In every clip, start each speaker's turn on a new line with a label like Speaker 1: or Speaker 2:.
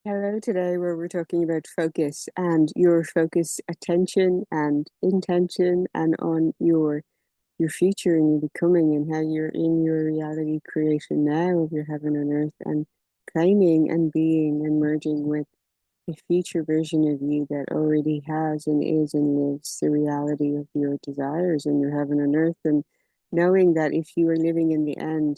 Speaker 1: Hello, today where we're talking about focus and your focus, attention and intention and on your future and your becoming and how you're in your reality creation now of your heaven on earth and claiming and being and merging with a future version of you that already has and is and lives the reality of your desires and your heaven on earth, and knowing that if you are living in the end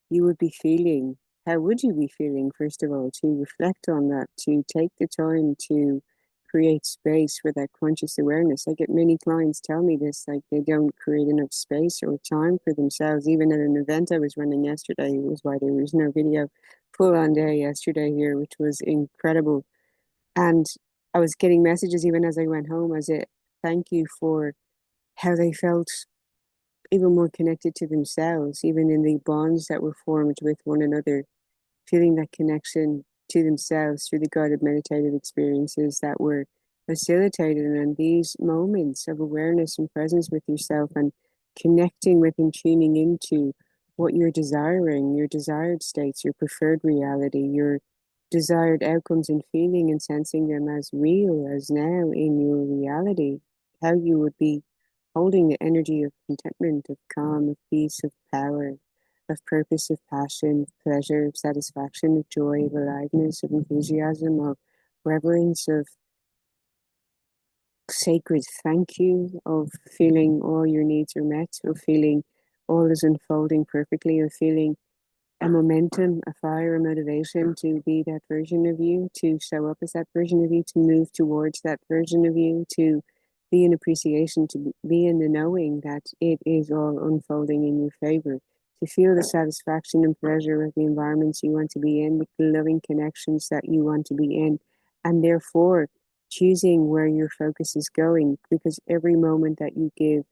Speaker 1: you would be feeling, how would you be feeling, first of all, to reflect on that, to take the time to create space for that conscious awareness. I get many clients tell me this, like they don't create enough space or time for themselves. Even at an event I was running yesterday, it was why there was no video, full on day yesterday here, which was incredible. And I was getting messages even as I went home as a thank you for how they felt even more connected to themselves, even in the bonds that were formed with one another, feeling that connection to themselves through the guided meditative experiences that were facilitated. And these moments of awareness and presence with yourself and connecting with and tuning into what you're desiring, your desired states, your preferred reality, your desired outcomes, and feeling and sensing them as real as now in your reality, how you would be holding the energy of contentment, of calm, of peace, of power, of purpose, of passion, of pleasure, of satisfaction, of joy, of aliveness, of enthusiasm, of reverence, of sacred thank you, of feeling all your needs are met, of feeling all is unfolding perfectly, of feeling a momentum, a fire, a motivation to be that version of you, to show up as that version of you, to move towards that version of you, to be in appreciation, to be in the knowing that it is all unfolding in your favor, to feel the satisfaction and pleasure of the environments you want to be in, with the loving connections that you want to be in, and therefore choosing where your focus is going, because every moment that you give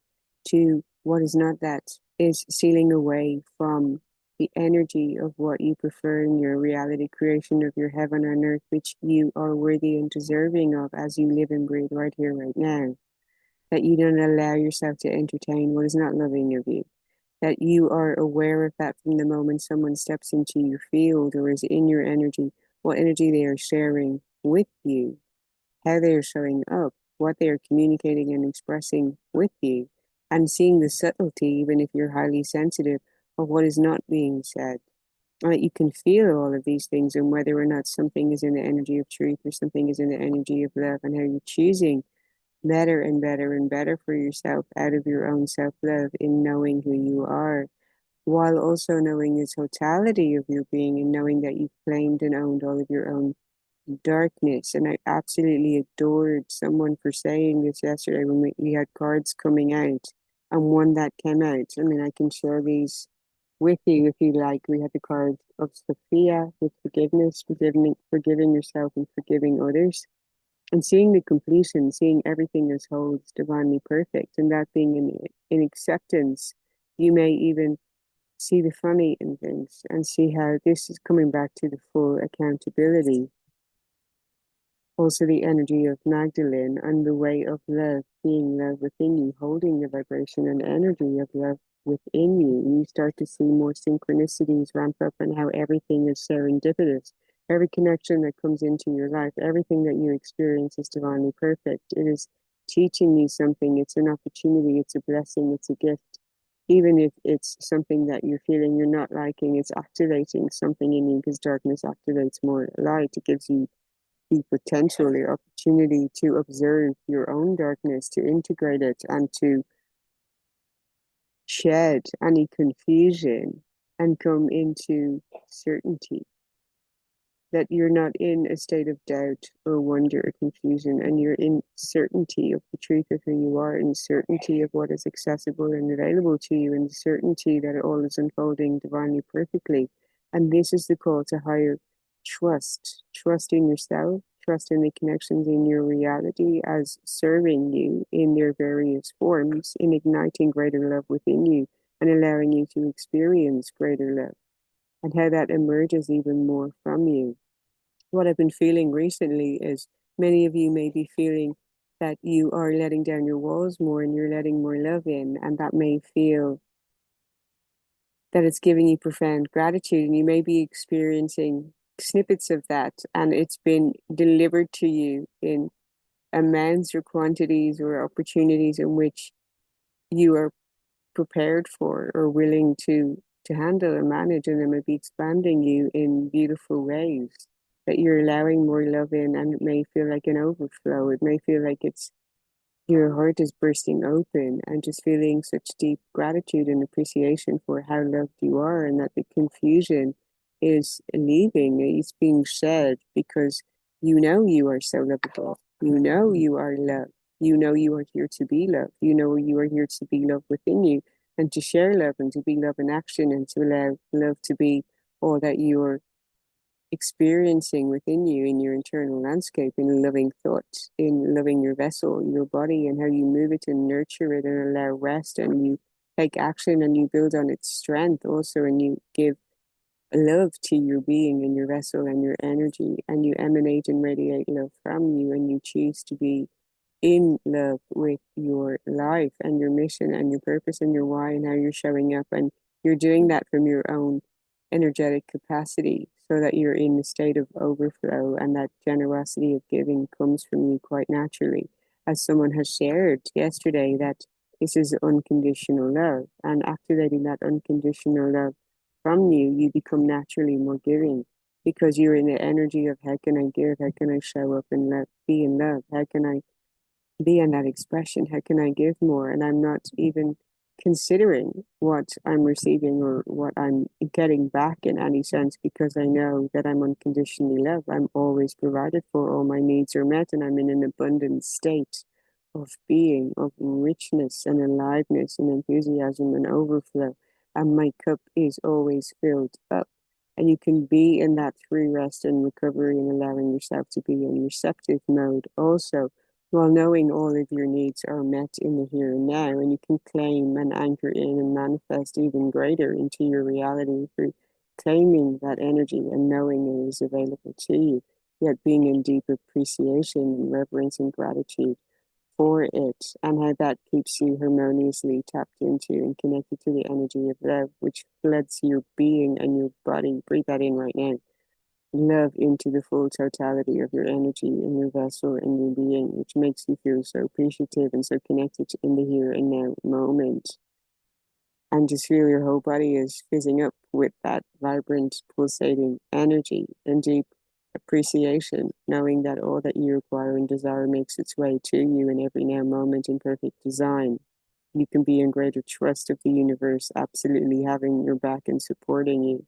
Speaker 1: to what is not that is sealing away from the energy of what you prefer in your reality creation of your heaven on earth, which you are worthy and deserving of as you live and breathe right here, right now. That you don't allow yourself to entertain what is not loving of you. That you are aware of that from the moment someone steps into your field or is in your energy, what energy they are sharing with you, how they are showing up, what they are communicating and expressing with you, and seeing the subtlety, even if you're highly sensitive, of what is not being said. You can feel all of these things and whether or not something is in the energy of truth or something is in the energy of love, and how you're choosing better and better and better for yourself out of your own self love in knowing who you are, while also knowing the totality of your being and knowing that you've claimed and owned all of your own darkness. And I absolutely adored someone for saying this yesterday when we had cards coming out, and one that came out. I mean, I can share these with you if you like. We had the card of Sophia with forgiveness, forgiving yourself and forgiving others, and seeing the completion, seeing everything as whole, it's divinely perfect, and that being in acceptance. You may even see the funny in things and see how this is coming back to the full accountability, also the energy of Magdalene and the way of love, being love within you, holding the vibration and energy of love within you. You start to see more synchronicities ramp up and how everything is serendipitous. Every connection that comes into your life, everything that you experience is divinely perfect. It is teaching you something. It's an opportunity. It's a blessing. It's a gift. Even if it's something that you're feeling you're not liking, it's activating something in you, because darkness activates more light. It gives you the potential, the opportunity to observe your own darkness, to integrate it, and to shed any confusion and come into certainty that you're not in a state of doubt or wonder or confusion, and you're in certainty of the truth of who you are, in certainty of what is accessible and available to you, in certainty that it all is unfolding divinely perfectly. And this is the call to higher trust in yourself, trust in the connections in your reality as serving you in their various forms, in igniting greater love within you and allowing you to experience greater love, and how that emerges even more from you. What I've been feeling recently is many of you may be feeling that you are letting down your walls more and you're letting more love in, and that may feel that it's giving you profound gratitude, and you may be experiencing snippets of that, and it's been delivered to you in amounts or quantities or opportunities in which you are prepared for or willing to handle and manage, and it may be expanding you in beautiful ways that you're allowing more love in, and it may feel like an overflow. It may feel like it's your heart is bursting open and just feeling such deep gratitude and appreciation for how loved you are, and that the confusion is leaving, it's being shed because you know you are so lovable. You know you are loved. You know you are here to be loved. You know you are here to be love within you and to share love and to be love in action and to allow love to be all that you're experiencing within you in your internal landscape, in loving thoughts, in loving your vessel, your body, and how you move it and nurture it and allow rest, and you take action and you build on its strength also, and you give love to your being and your vessel and your energy, and you emanate and radiate love from you, and you choose to be in love with your life and your mission and your purpose and your why and how you're showing up. And you're doing that from your own energetic capacity so that you're in a state of overflow, and that generosity of giving comes from you quite naturally. As someone has shared yesterday, that this is unconditional love, and activating that unconditional love from you, you become naturally more giving because you're in the energy of how can I give, how can I show up and love, be in love, how can I be in that expression? How can I give more? And I'm not even considering what I'm receiving or what I'm getting back in any sense, because I know that I'm unconditionally loved. I'm always provided for, all my needs are met, and I'm in an abundant state of being, of richness and aliveness and enthusiasm and overflow. And my cup is always filled up. And you can be in that through rest and recovery and allowing yourself to be in receptive mode also, while knowing all of your needs are met in the here and now, and you can claim and anchor in and manifest even greater into your reality through claiming that energy and knowing it is available to you, yet being in deep appreciation and reverence and gratitude for it, and how that keeps you harmoniously tapped into and connected to the energy of love, which floods your being and your body. Breathe that in right now. Love into the full totality of your energy and your vessel and your being, which makes you feel so appreciative and so connected in the here and now moment. And just feel your whole body is fizzing up with that vibrant, pulsating energy and deep appreciation, knowing that all that you require and desire makes its way to you in every now moment in perfect design. You can be in greater trust of the universe, absolutely having your back and supporting you,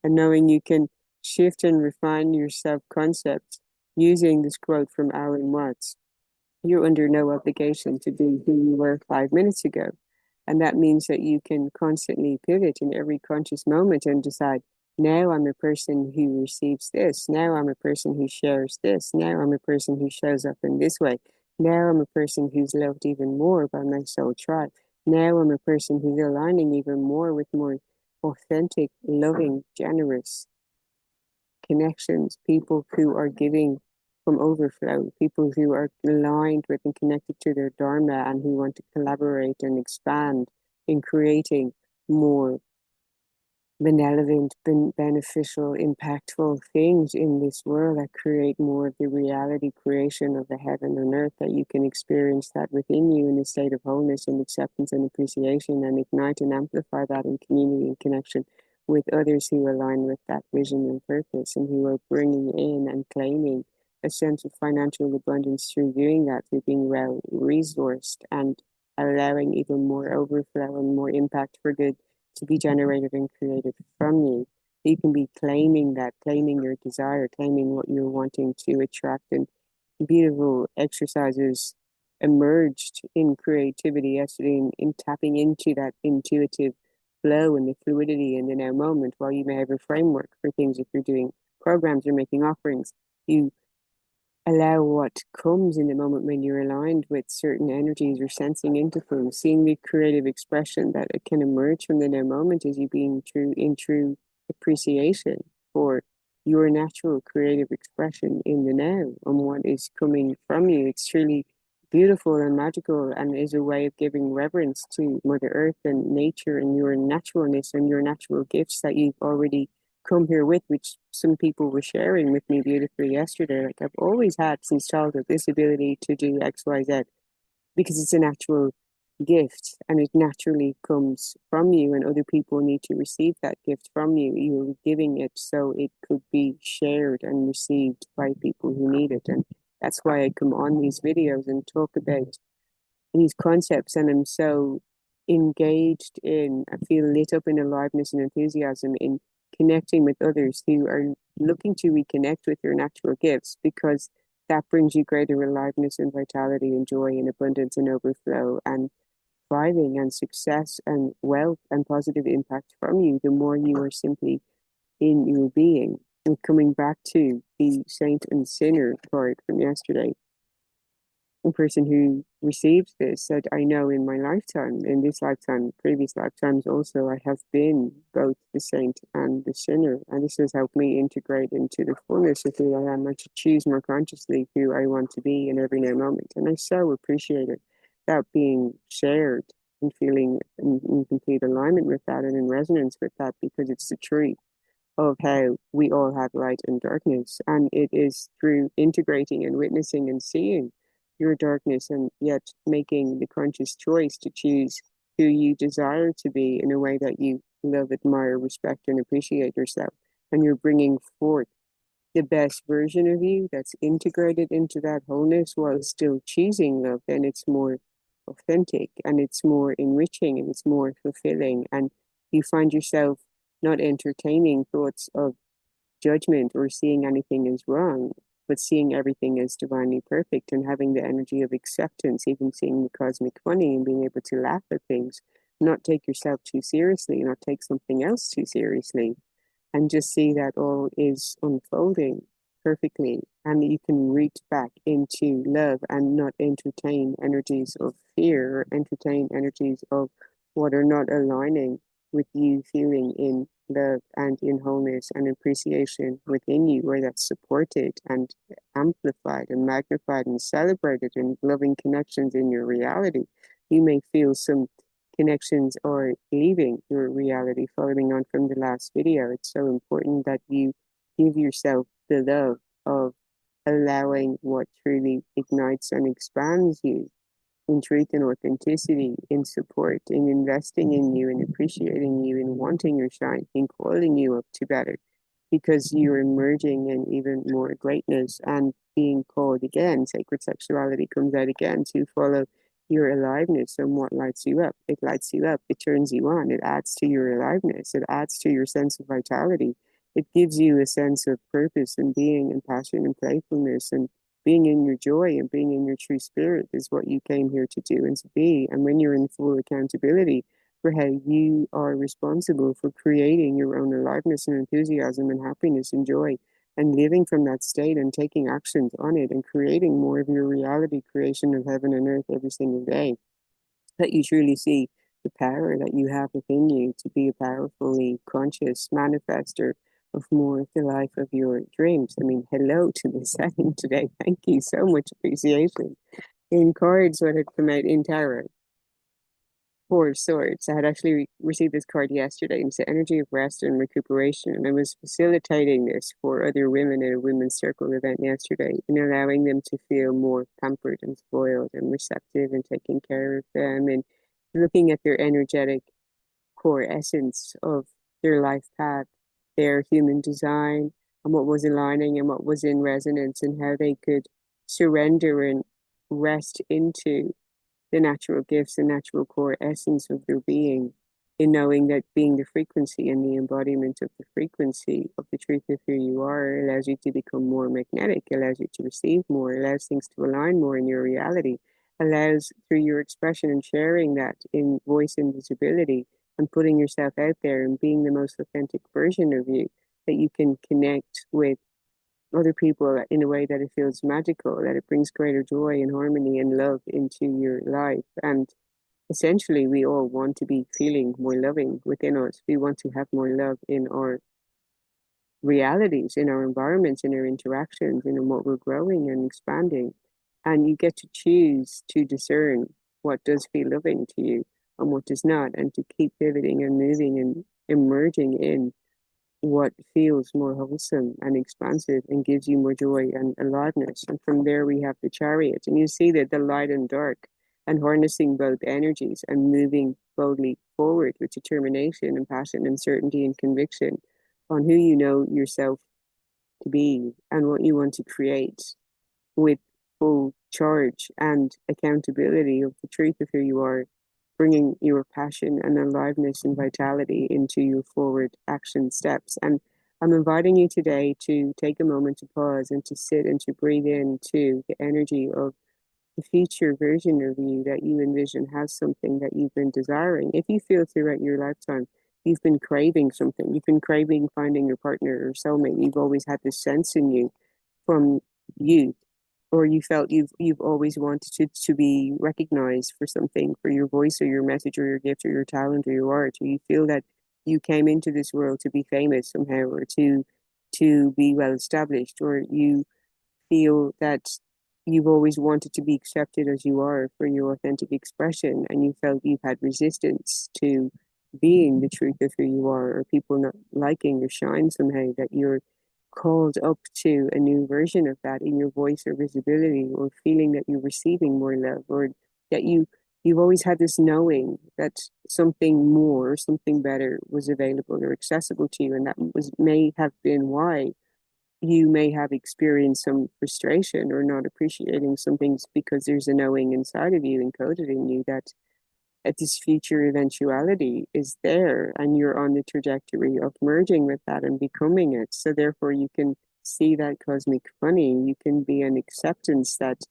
Speaker 1: and knowing you can shift and refine your self concept using this quote from Alan Watts. You're under no obligation to be who you were 5 minutes ago. And that means that you can constantly pivot in every conscious moment and decide, now I'm a person who receives this. Now I'm a person who shares this. Now I'm a person who shows up in this way. Now I'm a person who's loved even more by my soul tribe. Now I'm a person who's aligning even more with more authentic, loving, generous connections, people who are giving from overflow, people who are aligned with and connected to their Dharma and who want to collaborate and expand in creating more benevolent, beneficial, impactful things in this world that create more of the reality creation of the heaven and earth, that you can experience that within you in a state of wholeness and acceptance and appreciation, and ignite and amplify that in community and connection with others who align with that vision and purpose, and who are bringing in and claiming a sense of financial abundance through doing that, through being well resourced and allowing even more overflow and more impact for good to be generated and created from you. You can be claiming that, claiming your desire, claiming what you're wanting to attract, and beautiful exercises emerged in creativity yesterday in tapping into that intuitive flow and the fluidity in the now moment. While you may have a framework for things, if you're doing programs or making offerings, you allow what comes in the moment when you're aligned with certain energies or sensing into things, seeing the creative expression that it can emerge from the now moment as you being true appreciation for your natural creative expression in the now and what is coming from you. It's truly beautiful and magical, and is a way of giving reverence to Mother Earth and nature and your naturalness and your natural gifts that you've already come here with, which some people were sharing with me beautifully yesterday. Like, I've always had since childhood this ability to do X, Y, Z because it's a natural gift and it naturally comes from you, and other people need to receive that gift from you. You're giving it so it could be shared and received by people who need it. And that's why I come on these videos and talk about these concepts, and I'm so engaged in, I feel lit up in aliveness and enthusiasm in connecting with others who are looking to reconnect with your natural gifts, because that brings you greater aliveness and vitality and joy and abundance and overflow and thriving and success and wealth and positive impact from you the more you are simply in your being. And coming back to the saint and sinner card from yesterday, the person who received this said, I know in my lifetime, in this lifetime, previous lifetimes also, I have been both the saint and the sinner. And this has helped me integrate into the fullness of who I am and to choose more consciously who I want to be in every now moment. And I so appreciate it, that being shared and feeling in complete alignment with that and in resonance with that, because it's the truth of how we all have light and darkness. And it is through integrating and witnessing and seeing your darkness and yet making the conscious choice to choose who you desire to be in a way that you love, admire, respect, and appreciate yourself. And you're bringing forth the best version of you that's integrated into that wholeness while still choosing love, then it's more authentic and it's more enriching and it's more fulfilling. And you find yourself not entertaining thoughts of judgment or seeing anything as wrong, but seeing everything as divinely perfect and having the energy of acceptance, even seeing the cosmic funny and being able to laugh at things, not take yourself too seriously, not take something else too seriously, and just see that all is unfolding perfectly. And you can reach back into love and not entertain energies of fear or entertain energies of what are not aligning with you feeling in love and in wholeness and appreciation within you, where that's supported and amplified and magnified and celebrated in loving connections in your reality. You may feel some connections are leaving your reality, following on from the last video. It's so important that you give yourself the love of allowing what truly ignites and expands you in truth and authenticity, in support, in investing in you, in appreciating you, in wanting your shine, in calling you up to better, because you're emerging in even more greatness and being called again. Sacred sexuality comes out again to follow your aliveness and what lights you up. It lights you up, it turns you on, it adds to your aliveness, it adds to your sense of vitality. It gives you a sense of purpose and being and passion and playfulness, and being in your joy and being in your true spirit is what you came here to do and to be. And when you're in full accountability for how you are responsible for creating your own aliveness and enthusiasm and happiness and joy, and living from that state and taking actions on it and creating more of your reality creation of heaven and earth every single day, that you truly see the power that you have within you to be a powerfully conscious manifester of more of the life of your dreams. I mean, hello to the setting today. Thank you so much. Appreciation. In cards, what had come out in tarot, Four of Swords. I had actually received this card yesterday, and it's the energy of rest and recuperation. And I was facilitating this for other women at a women's circle event yesterday, and allowing them to feel more pampered and spoiled and receptive and taking care of them, and looking at their energetic core essence of their life path, their human design, and what was aligning and what was in resonance, and how they could surrender and rest into the natural gifts and natural core essence of their being, in knowing that being the frequency and the embodiment of the frequency of the truth of who you are allows you to become more magnetic, allows you to receive more, allows things to align more in your reality, allows through your expression and sharing that in voice and visibility and putting yourself out there and being the most authentic version of you, that you can connect with other people in a way that it feels magical, that it brings greater joy and harmony and love into your life. And essentially, we all want to be feeling more loving within us. We want to have more love in our realities, in our environments, in our interactions, and in what we're growing and expanding. And you get to choose to discern what does feel loving to you and what does not, and to keep pivoting and moving and emerging in what feels more wholesome and expansive and gives you more joy and aliveness. And from there, we have the Chariot. And you see that the light and dark and harnessing both energies and moving boldly forward with determination and passion and certainty and conviction on who you know yourself to be and what you want to create with full charge and accountability of the truth of who you are, bringing your passion and aliveness and vitality into your forward action steps. And I'm inviting you today to take a moment to pause and to sit and to breathe into the energy of the future version of you that you envision has something that you've been desiring. If you feel throughout your lifetime you've been craving something, you've been craving finding your partner or soulmate, you've always had this sense in you from youth, or you felt you've always wanted to be recognized for something, for your voice or your message or your gift or your talent or your art, or you feel that you came into this world to be famous somehow or to be well established, or you feel that you've always wanted to be accepted as you are for your authentic expression, and you felt you've had resistance to being the truth of who you are, or people not liking your shine somehow, that you're called up to a new version of that in your voice or visibility, or feeling that you're receiving more love, or that you've always had this knowing that something more or something better was available or accessible to you, and that was may have been why you may have experienced some frustration or not appreciating some things, because there's a knowing inside of you, encoded in you, that this future eventuality is there and you're on the trajectory of merging with that and becoming it. So therefore you can see that cosmic funny, you can be an acceptance that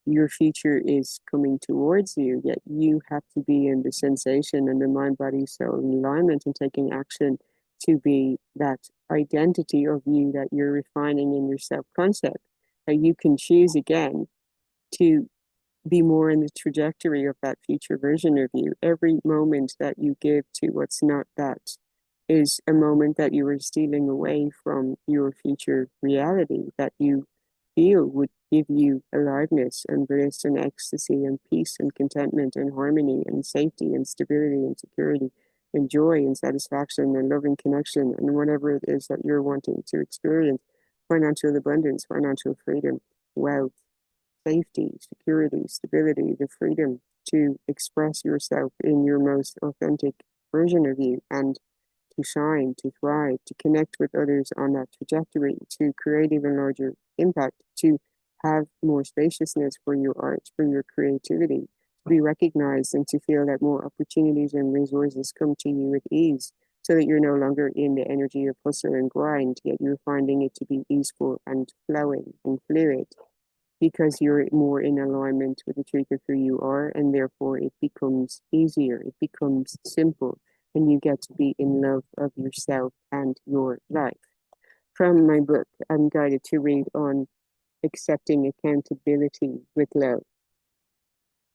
Speaker 1: your future is coming towards you, yet you have to be in the sensation and the mind, body, soul alignment and taking action to be that identity of you that you're refining in your self-concept. That you can choose again to be more in the trajectory of that future version of you. Every moment that you give to what's not that is a moment that you are stealing away from your future reality that you feel would give you aliveness and bliss and ecstasy and peace and contentment and harmony and safety and stability and security and joy and satisfaction and loving connection and whatever it is that you're wanting to experience. Financial abundance, financial freedom, wealth, safety, security, stability, the freedom to express yourself in your most authentic version of you, and to shine, to thrive, to connect with others on that trajectory, to create even larger impact, to have more spaciousness for your art, for your creativity, to be recognized and to feel that more opportunities and resources come to you with ease, so that you're no longer in the energy of hustle and grind, yet you're finding it to be easeful and flowing and fluid, because you're more in alignment with the truth of who you are, and therefore it becomes easier, it becomes simple, and you get to be in love of yourself and your life. From my book, I'm guided to read on accepting accountability with love.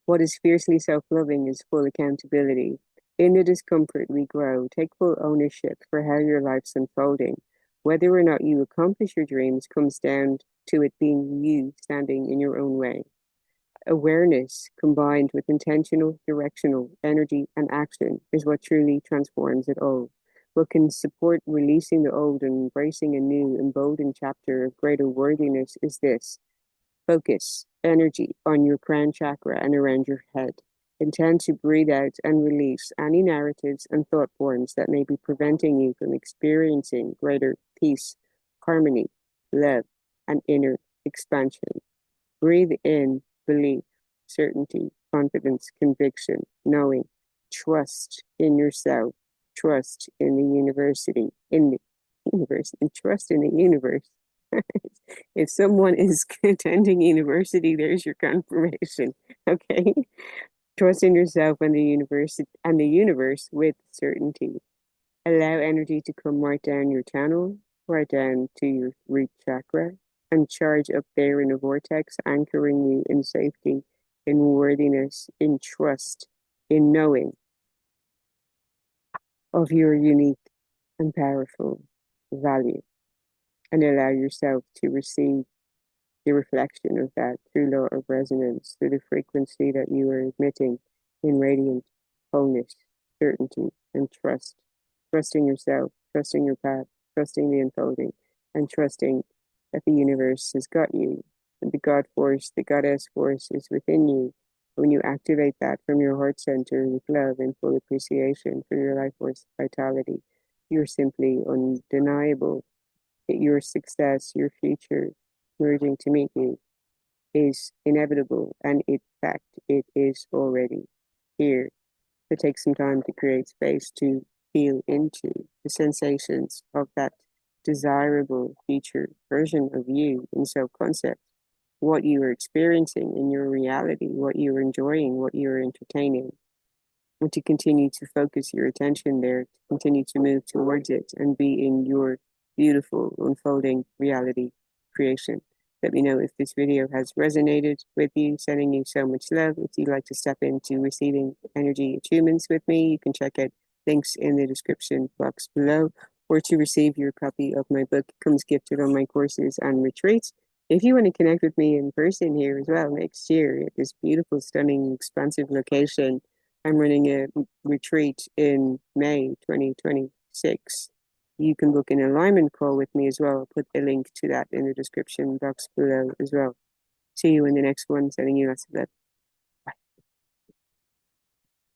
Speaker 1: What is fiercely self-loving is full accountability. In the discomfort we grow. Take full ownership for how your life's unfolding. Whether or not you accomplish your dreams comes down to it being you standing in your own way. Awareness combined with intentional, directional energy and action is what truly transforms it all. What can support releasing the old and embracing a new, emboldened chapter of greater worthiness is this: focus energy on your crown chakra and around your head. Intend to breathe out and release any narratives and thought forms that may be preventing you from experiencing greater peace, harmony, love, and inner expansion. Breathe in belief, certainty, confidence, conviction, knowing, trust in yourself, trust in the university, in the universe, and trust in the universe. If someone is attending university, there's your confirmation. Okay. Trust in yourself and the universe with certainty. Allow energy to come right down your channel, right down to your root chakra, and charge up there in a vortex, anchoring you in safety, in worthiness, in trust, in knowing of your unique and powerful value. And allow yourself to receive the reflection of that through law of resonance, through the frequency that you are emitting in radiant wholeness, certainty, and trust. Trusting yourself, trusting your path, trusting the unfolding and trusting that the universe has got you. And the God force, the Goddess force is within you. When you activate that from your heart center with love and full appreciation for your life force vitality, you're simply undeniable that your success, your future merging to meet you is inevitable. And in fact, it is already here. To take some time to create space to feel into the sensations of that desirable future version of you in self concept, what you are experiencing in your reality, what you're enjoying, what you're entertaining, and to continue to focus your attention there, to continue to move towards it and be in your beautiful unfolding reality creation. Let me know if this video has resonated with you, sending you so much love. If you'd like to step into receiving energy attunements with me, you can check out links in the description box below, or to receive your copy of my book, Comes Gifted on my courses and retreats. If you want to connect with me in person here as well next year at this beautiful, stunning, expansive location, I'm running a retreat in May 2026. You can book an alignment call with me as well. I'll put a link to that in the description box below as well. See you in the next one. Sending you lots of love.